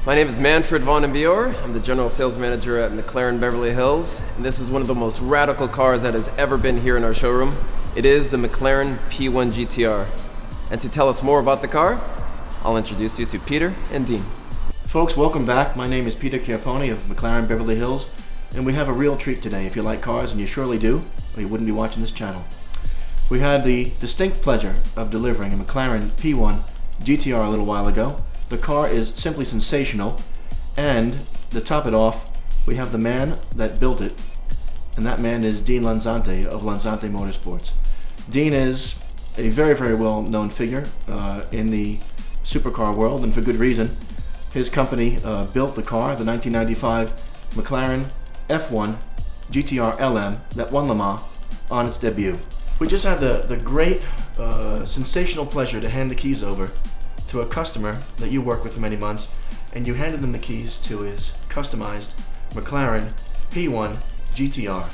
My name is Manfred Von Vior. I'm the General Sales Manager at McLaren Beverly Hills, and this is one of the most radical cars that has ever been here in our showroom. It is the McLaren P1 GTR. And to tell us more about the car, I'll introduce you to Peter and Dean. Folks, welcome back. My name is Peter Chiapponi of McLaren Beverly Hills, and we have a real treat today. If you like cars, and you surely do, or you wouldn't be watching this channel. We had the distinct pleasure of delivering a McLaren P1 GTR a little while ago. The car is simply sensational, and to top it off, we have the man that built it, and that man is Dean Lanzante of Lanzante Motorsports. Dean is a very, very well-known figure in the supercar world, and for good reason. His company built the car, the 1995 McLaren F1 GTR LM that won Le Mans on its debut. We just had the great, sensational pleasure to hand the keys over to a customer that you work with for many months, and you handed them the keys to his customized McLaren P1 GTR.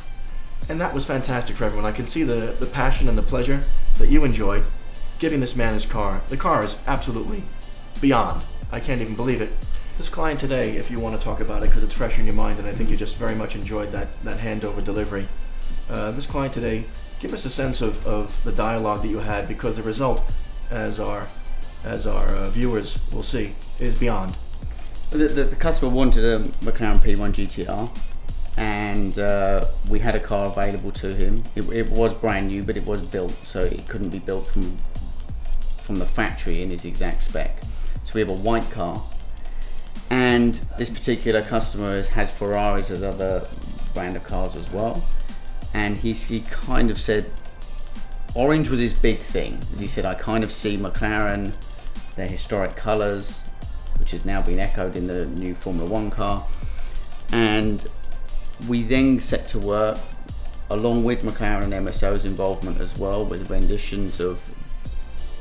And that was fantastic for everyone. I can see the passion and the pleasure that you enjoyed giving this man his car. The car is absolutely beyond. I can't even believe it. This client today, if you want to talk about it, because it's fresh in your mind, and I think you just very much enjoyed that handover delivery. This client today, give us a sense of the dialogue that you had, because the result, as our viewers will see, is beyond. The customer wanted a McLaren P1 GTR, and we had a car available to him. It was brand new, but it was built, so it couldn't be built from the factory in his exact spec. So we have a white car, and this particular customer has Ferraris as other brand of cars as well, and he kind of said orange was his big thing. He said, I kind of see McLaren, their historic colours, which has now been echoed in the new Formula 1 car. And we then set to work, along with McLaren and MSO's involvement as well, with renditions of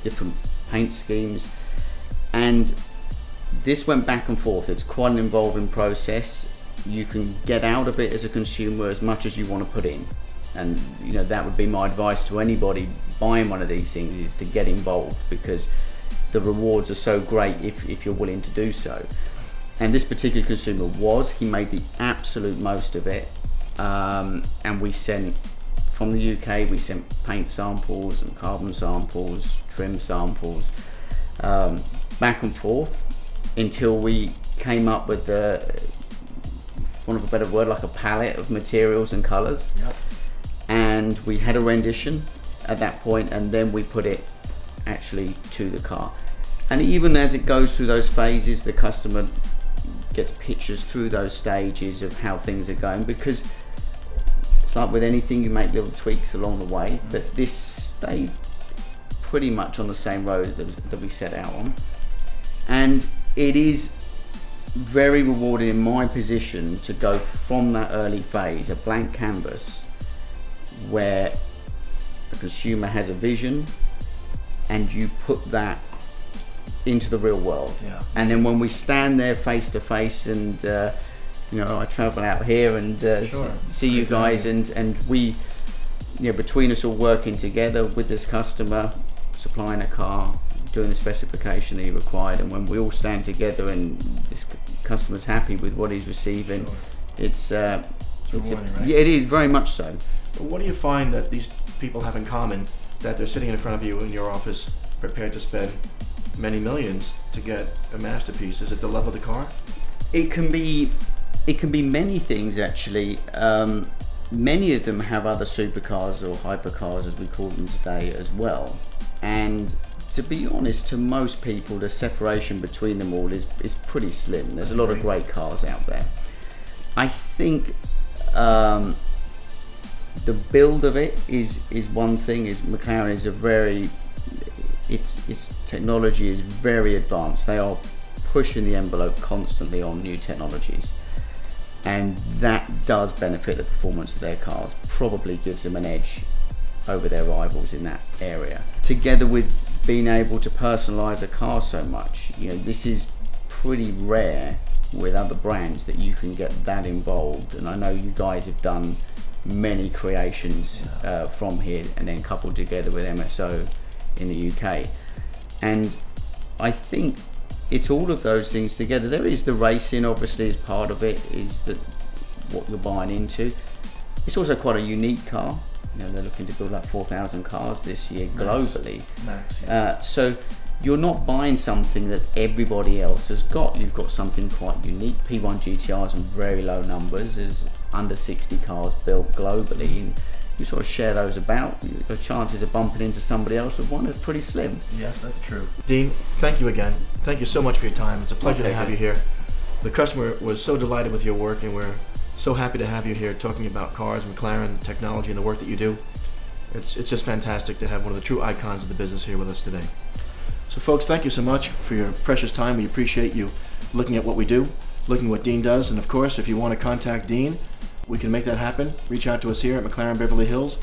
different paint schemes. And this went back and forth. It's quite an involving process. You can get out of it as a consumer as much as you want to put in. And you know, that would be my advice to anybody buying one of these things, is to get involved, because the rewards are so great if you're willing to do so. And this particular consumer he made the absolute most of it. And we sent, from the UK, we sent paint samples and carbon samples, trim samples, back and forth until we came up with for want of a better word, like a palette of materials and colours. Yep. And we had a rendition at that point, and then we put it actually to the car. And even as it goes through those phases, the customer gets pictures through those stages of how things are going, because it's like with anything, you make little tweaks along the way, but this stayed pretty much on the same road that we set out on. And it is very rewarding in my position to go from that early phase, a blank canvas, where the consumer has a vision and you put that into the real world. Yeah. And then when we stand there face to face, and I travel out here and see you guys, and we, between us all working together with this customer, supplying a car, doing the specification that he required, and when we all stand together and this customer's happy with what he's receiving, it's rewarding, right? Yeah, it is very much so. But what do you find that these people have in common, that they're sitting in front of you in your office, prepared to spend many millions to get a masterpiece? Is it the love of the car? It can be many things, actually. Many of them have other supercars, or hypercars as we call them today, as well. And to be honest, to most people, the separation between them all is pretty slim. There's a lot of great cars out there. I think the build of it is one thing. Is McLaren is its technology is very advanced. They are pushing the envelope constantly on new technologies, and that does benefit the performance of their cars. Probably gives them an edge over their rivals in that area. Together with being able to personalize a car so much, this is pretty rare with other brands that you can get that involved. And I know you guys have done many creations from here, and then coupled together with MSO in the UK. And I think it's all of those things together. There is the racing, obviously, as part of it, is that what you're buying into. It's also quite a unique car. You know, they're looking to build like 4,000 cars this year globally. Max, yeah. So you're not buying something that everybody else has got. You've got something quite unique. P1 GTRs in very low numbers. There's under 60 cars built globally. And you sort of share those about. Your chances of bumping into somebody else with one are pretty slim. Yes, that's true. Dean, thank you again. Thank you so much for your time. It's a pleasure to have you here. The customer was so delighted with your work, and we're so happy to have you here talking about cars, McLaren, the technology, and the work that you do. It's just fantastic to have one of the true icons of the business here with us today. So folks, thank you so much for your precious time. We appreciate you looking at what we do, looking at what Dean does, and of course, if you want to contact Dean, we can make that happen. Reach out to us here at McLaren Beverly Hills